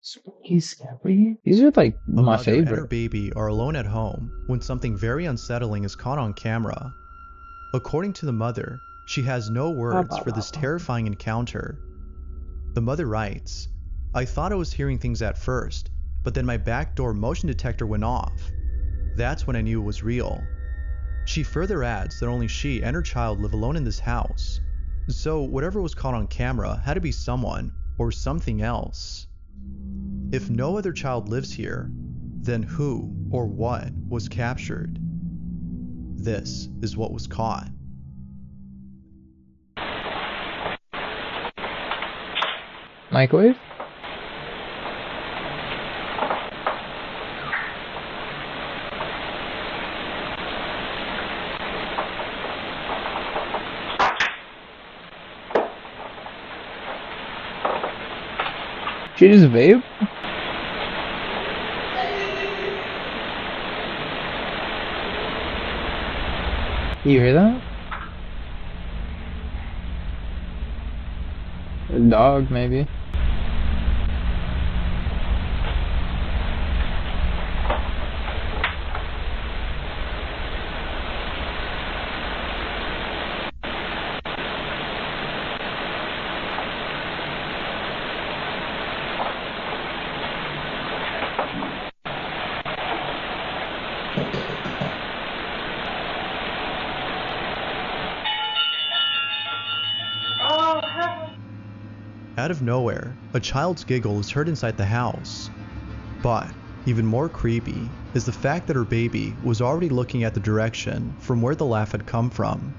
Spooky, scary. These are like A my mother and her favorite. baby are alone at home when something very unsettling is caught on camera. According to the mother, she has no Ba, words ba, for ba, this ba. terrifying encounter. The mother writes, "I thought I was hearing things at first, but then my back door motion detector went off. That's when I knew it was real." She further adds that only she and her child live alone in this house. So whatever was caught on camera had to be someone or something else. If no other child lives here, then who or what was captured? This is what was caught. Microwave? She just vape? You hear that? A dog, maybe. Out of nowhere, a child's giggle is heard inside the house. But even more creepy is the fact that her baby was already looking at the direction from where the laugh had come from.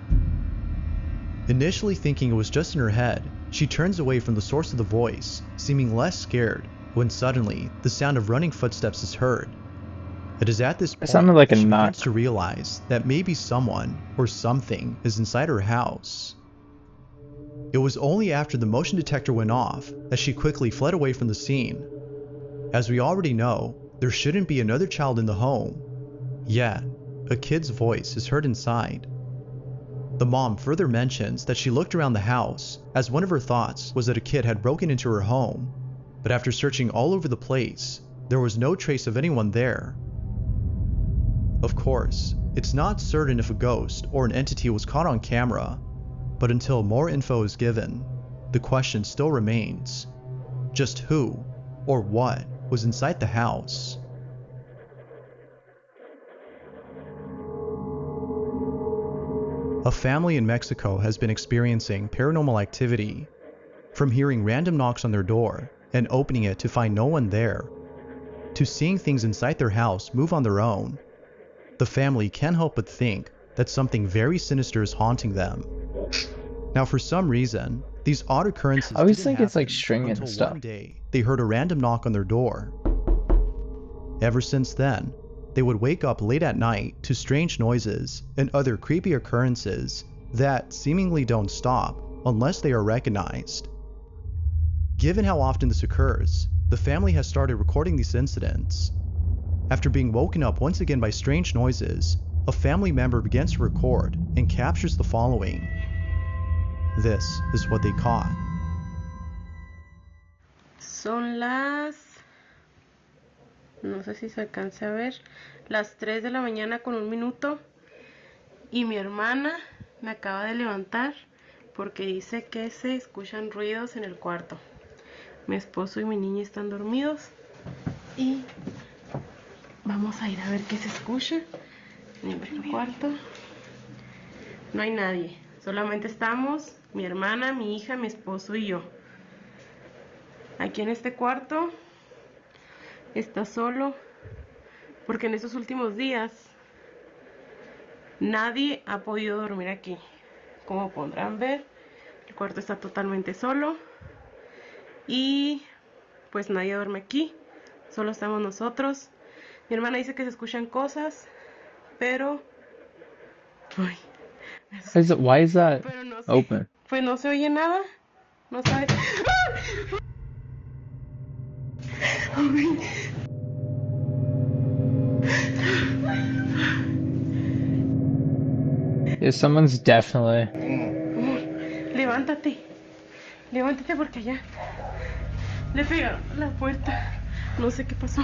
Initially thinking it was just in her head, she turns away from the source of the voice, seeming less scared, when suddenly the sound of running footsteps is heard. It is at this It sounded point like a she begins knock. to realize that maybe someone or something is inside her house. It was only after the motion detector went off that she quickly fled away from the scene. As we already know, there shouldn't be another child in the home. Yet, a kid's voice is heard inside. The mom further mentions that she looked around the house as one of her thoughts was that a kid had broken into her home, but after searching all over the place, there was no trace of anyone there. Of course, it's not certain if a ghost or an entity was caught on camera, but until more info is given, the question still remains: just who or what was inside the house? A family in Mexico has been experiencing paranormal activity. From hearing random knocks on their door and opening it to find no one there, to seeing things inside their house move on their own, the family can't help but think that something very sinister is haunting them. Now, for some reason, these odd occurrences I always didn't think it's like happen string and until stuff. one day they heard a random knock on their door. Ever since then, they would wake up late at night to strange noises and other creepy occurrences that seemingly don't stop unless they are recognized. Given how often this occurs, the family has started recording these incidents. After being woken up once again by strange noises, a family member begins to record and captures the following. This is what they caught. Son no sé si se alcance a ver, las 3 de la mañana con 1 minuto y mi hermana me acaba de levantar porque dice que se escuchan ruidos en el cuarto. Mi esposo y mi niña están dormidos y vamos a ir a ver qué se escucha en nuestro cuarto. No hay nadie, solamente estamos mi hermana, mi hija, mi esposo y yo. Aquí en este cuarto está solo porque en estos últimos días nadie ha podido dormir aquí. Como podrán ver, el cuarto está totalmente solo y pues nadie duerme aquí, solo estamos nosotros. Mi hermana dice que se escuchan cosas, pero uy, Why is that pero no sé, open? pues no se oye nada, no sabe. Yeah, someone's definitely. Levántate, levántate porque allá. Le pegaron a la puerta. No sé qué pasó.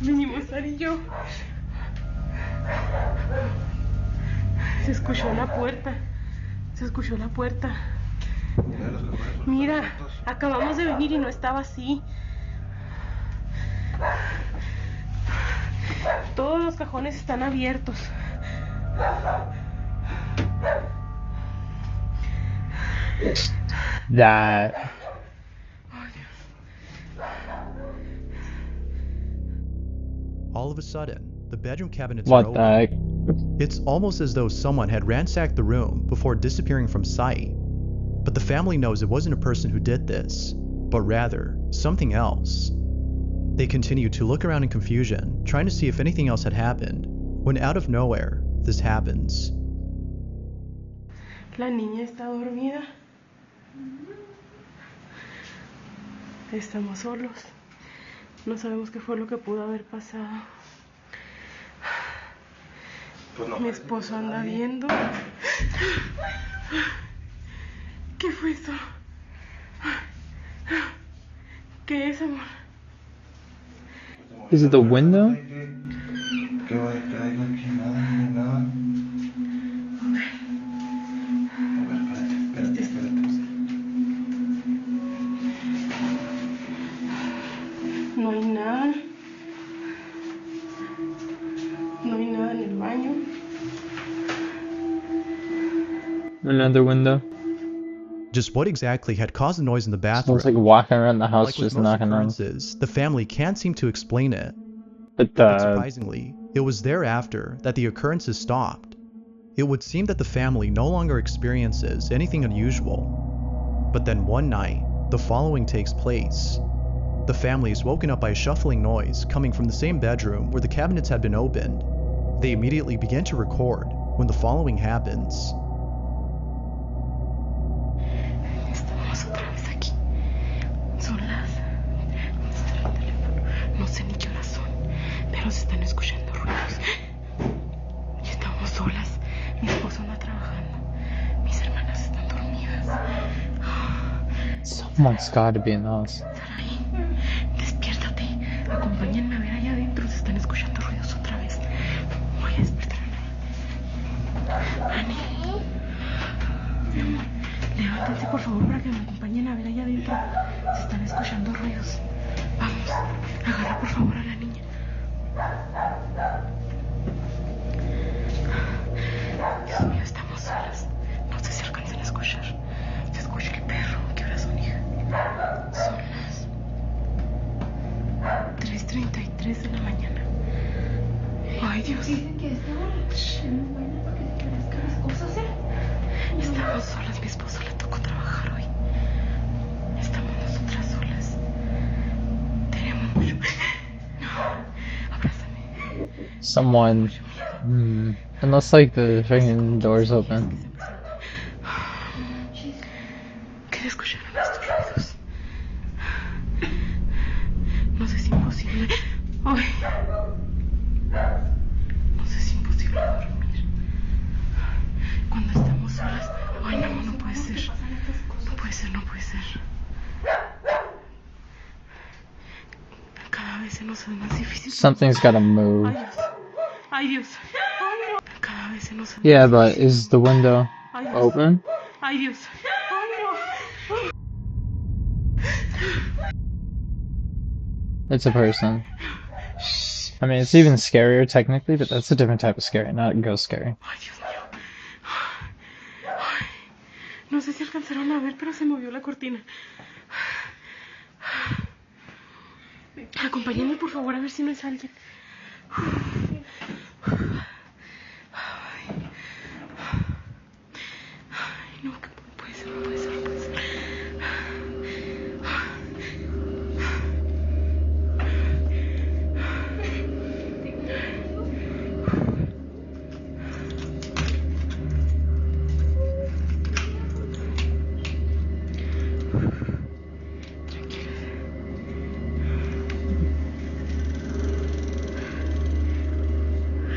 Vinimos Sara y yo. Se escuchó la puerta. Se escuchó la puerta. Mira, acabamos de venir y no estaba así. Todos los cajones están abiertos. That. Ay, Dios. All of a sudden, the bedroom cabinets are What open. the heck? It's almost as though someone had ransacked the room before disappearing from sight. But the family knows it wasn't a person who did this, but rather something else. They continue to look around in confusion, trying to see if anything else had happened, when out of nowhere, this happens. La niña está dormida. Estamos solos. No sabemos qué fue lo que pudo haber pasado. Pues no, Mi esposo anda viendo. ¿Qué fue eso? ¿Qué es, amor? Is it the window? Que va a estar ahí, no hay nada, ni nada. A ver, espérate. No hay nada. No hay nada en el baño. Another window. Just what exactly had caused the noise in the bathroom? Smells like walking around the house Like with just most knocking on. occurrences, the family can't seem to explain it. But But surprisingly, it was thereafter that the occurrences stopped. It would seem that the family no longer experiences anything unusual. But then one night, the following takes place. The family is woken up by a shuffling noise coming from the same bedroom where the cabinets had been opened. They immediately begin to record when the following happens. Estamos otra vez aquí. Son las... ¿Dónde está el teléfono? No sé ni qué horas son, pero se están escuchando ruidos. Y estamos solas. Mi esposo anda trabajando. Mis hermanas están dormidas. someone's gotta be in the house. Saraí, despiértate. Acompáñenme a ver allá adentro. Se están escuchando ruidos otra vez. Voy a despertarme. Ani. Mi amor, levántense por favor para que me acompañen a ver allá adentro. Se están escuchando ruidos. Vamos, agarra por favor a la niña. Dios mío, estamos solas. No sé si alcancen a escuchar. Se escucha el perro. ¿Qué horas son, hija? Son las 3:33 de la mañana. Ay, Dios. Dicen que esta hora es muy buena porque se parezcan las cosas, ¿eh? Estamos solas. Mi esposo le tocó trabajar hoy. Estamos nosotras solas. Tenemos mucho... No. Abrázame. Someone. Unless like the freaking door's open. ¿Qué se escucharon estos ruidos? No sé si es imposible. Ay. No sé si es imposible dormir. Cuando estamos solas. Ay, no, no puede ser. No puede ser, no puede ser. Cada vez se nos hace más difícil. Something's gotta move. Ay, Dios. Ay, Dios. Ay, no. Cada vez se nos hace Yeah, más but is the window Ay, Dios. open? Ay, Dios. Ay, no. It's a person. I mean, it's even scarier technically, but that's a different type of scary, not ghost scary. Ay, Dios mío. Ay, no sé si alcanzaron a ver, pero se movió la cortina. Acompáñenme por favor a ver si no es alguien. Ay, no, que puede ser, no puede ser, no puede ser.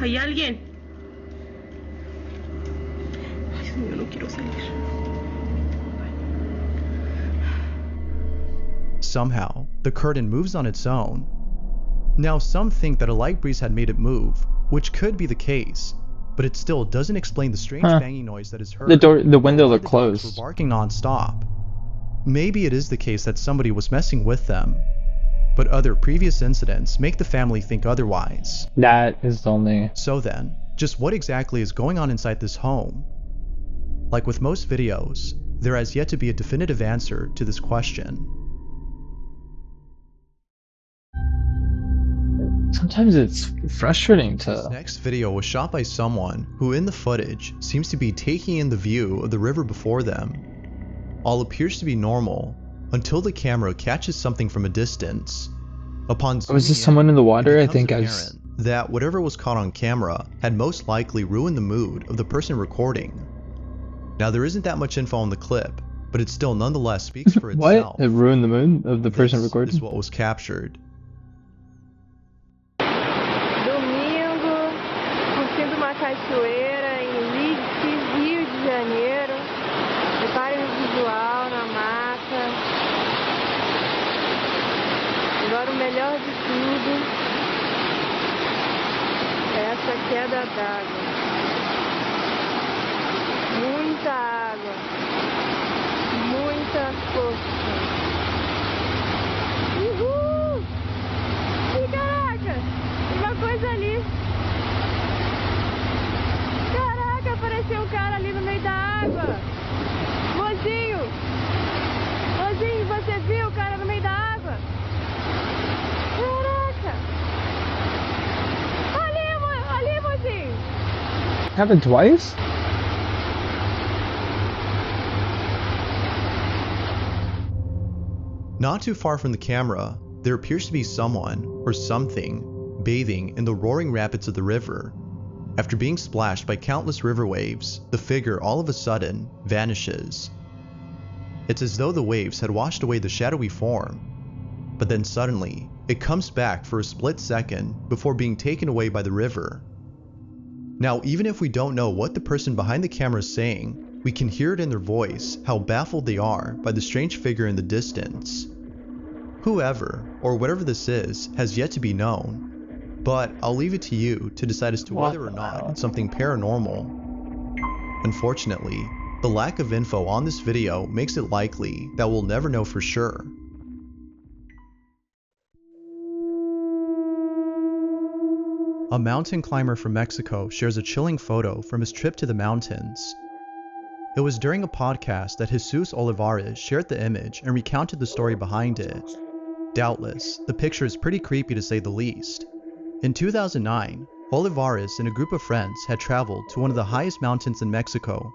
¿Hay alguien? Ay, Dios mío, no quiero salir. Somehow, the curtain moves on its own. Now, some think that a light breeze had made it move, which could be the case, but it still doesn't explain the strange banging noise that is heard. The windows or why are the dogs closed. were barking non-stop. Maybe it is the case that somebody was messing with them, but other previous incidents make the family think otherwise. That is the only... So then, just what exactly is going on inside this home? Like with most videos, there has yet to be a definitive answer to this question. Sometimes it's frustrating This to... next video was shot by someone who in the footage seems to be taking in the view of the river before them. All appears to be normal until the camera catches something from a distance. Upon Was zooming this someone in the water? it I becomes think I've... apparent that whatever was caught on camera had most likely ruined the mood of the person recording. Now there isn't that much info on the clip, but it still nonetheless speaks for What? itself. It ruined the mood of the person This recording? is what was captured. Domingo, curtindo uma cachoeira em Leeds, Rio de Janeiro. Reparem o visual na mata. Agora o melhor de tudo é essa queda d'água. Muita água. Muita força. Uhul! E caraca! Uma coisa ali. Caraca, apareceu um cara ali no meio da água. Mozinho! Mozinho, você viu o cara no meio da água? Caraca! Ali, mozinho! Happened twice? Not too far from the camera, there appears to be someone, or something, bathing in the roaring rapids of the river. After being splashed by countless river waves, the figure all of a sudden vanishes. It's as though the waves had washed away the shadowy form, but then suddenly, it comes back for a split second before being taken away by the river. Now, even if we don't know what the person behind the camera is saying, we can hear it in their voice how baffled they are by the strange figure in the distance. Whoever, or whatever this is, has yet to be known, but I'll leave it to you to decide as to whether or not it's something paranormal. Unfortunately, the lack of info on this video makes it likely that we'll never know for sure. A mountain climber from Mexico shares a chilling photo from his trip to the mountains. It was during a podcast that Jesus Olivares shared the image and recounted the story behind it. Doubtless, the picture is pretty creepy to say the least. In 2009, Olivares and a group of friends had traveled to one of the highest mountains in Mexico.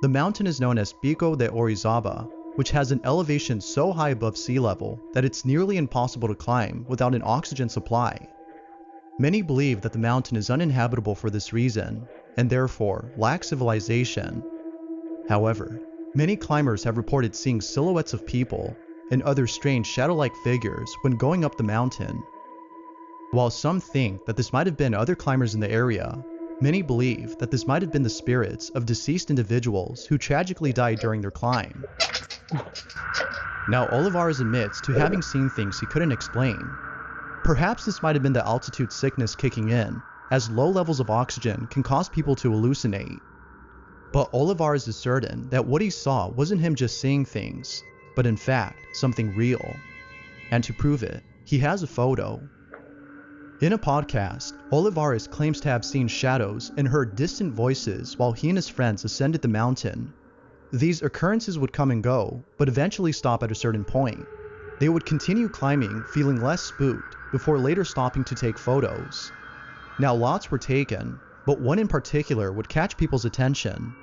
The mountain is known as Pico de Orizaba, which has an elevation so high above sea level that it's nearly impossible to climb without an oxygen supply. Many believe that the mountain is uninhabitable for this reason, and therefore lacks civilization. However, many climbers have reported seeing silhouettes of people and other strange shadow-like figures when going up the mountain. While some think that this might have been other climbers in the area, many believe that this might have been the spirits of deceased individuals who tragically died during their climb. Now, Olivares admits to having seen things he couldn't explain. Perhaps this might have been the altitude sickness kicking in, as low levels of oxygen can cause people to hallucinate. But Olivares is certain that what he saw wasn't him just seeing things, but in fact, something real. And to prove it, he has a photo. In a podcast, Olivares claims to have seen shadows and heard distant voices while he and his friends ascended the mountain. These occurrences would come and go, but eventually stop at a certain point. They would continue climbing, feeling less spooked, before later stopping to take photos. Now, lots were taken, but one in particular would catch people's attention.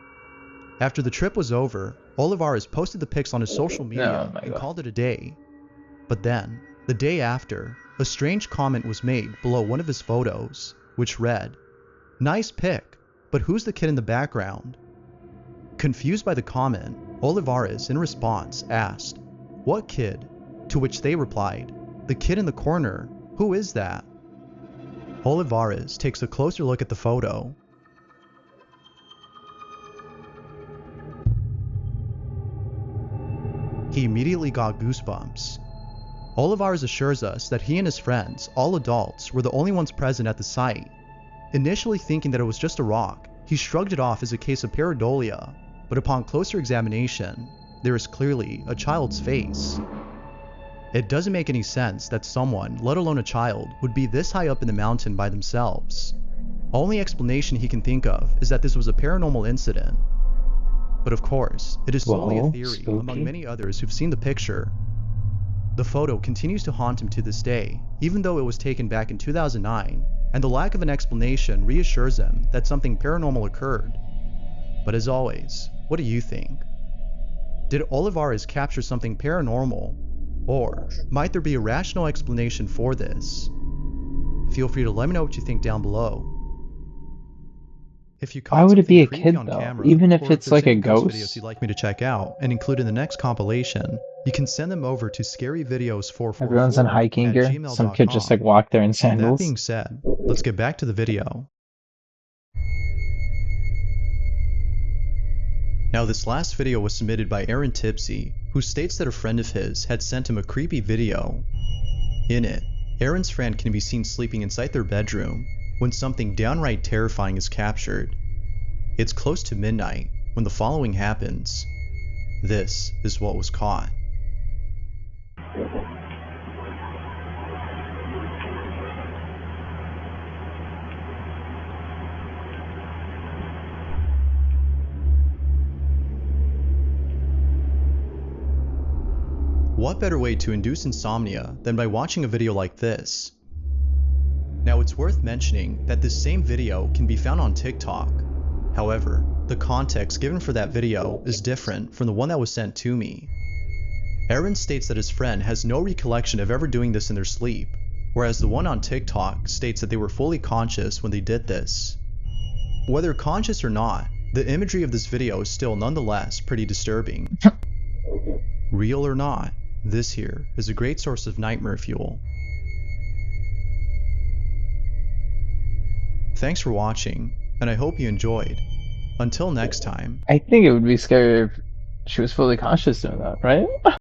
After the trip was over, Olivares posted the pics on his social media and called it a day. But then, the day after, a strange comment was made below one of his photos, which read, "Nice pic, but who's the kid in the background?" Confused by the comment, Olivares in response asked, "What kid?" To which they replied, "The kid in the corner, who is that?" Olivares takes a closer look at the photo. He immediately got goosebumps. Olivares assures us that he and his friends, all adults, were the only ones present at the site. Initially thinking that it was just a rock, he shrugged it off as a case of pareidolia, but upon closer examination, there is clearly a child's face. It doesn't make any sense that someone, let alone a child, would be this high up in the mountain by themselves. Only explanation he can think of is that this was a paranormal incident. But of course, it is solely a Whoa, theory spooky. among many others who've seen the picture. The photo continues to haunt him to this day, even though it was taken back in 2009, and the lack of an explanation reassures him that something paranormal occurred. But as always, what do you think? Did Olivares capture something paranormal? Or might there be a rational explanation for this? Feel free to let me know what you think down below. If you Why would it be a something kid creepy on though? camera, Even if or it's there's like a any ghost ghost? videos you'd like me to check out and include in the next compilation, you can send them over to scaryvideos444 Everyone's in hiking at gear. Some kid just like walked there in That sandals. being said, let's get back to the video. Now this last video was submitted by Aaron Tipsy, who states that a friend of his had sent him a creepy video. In it, Aaron's friend can be seen sleeping inside their bedroom when something downright terrifying is captured. It's close to midnight when the following happens. This is what was caught. What better way to induce insomnia than by watching a video like this? Now it's worth mentioning that this same video can be found on TikTok. However, the context given for that video is different from the one that was sent to me. Aaron states that his friend has no recollection of ever doing this in their sleep, whereas the one on TikTok states that they were fully conscious when they did this. Whether conscious or not, the imagery of this video is still nonetheless pretty disturbing. Real or not, this here is a great source of nightmare fuel. Thanks for watching, and I hope you enjoyed. Until next time. I think it would be scary if she was fully conscious doing that, right?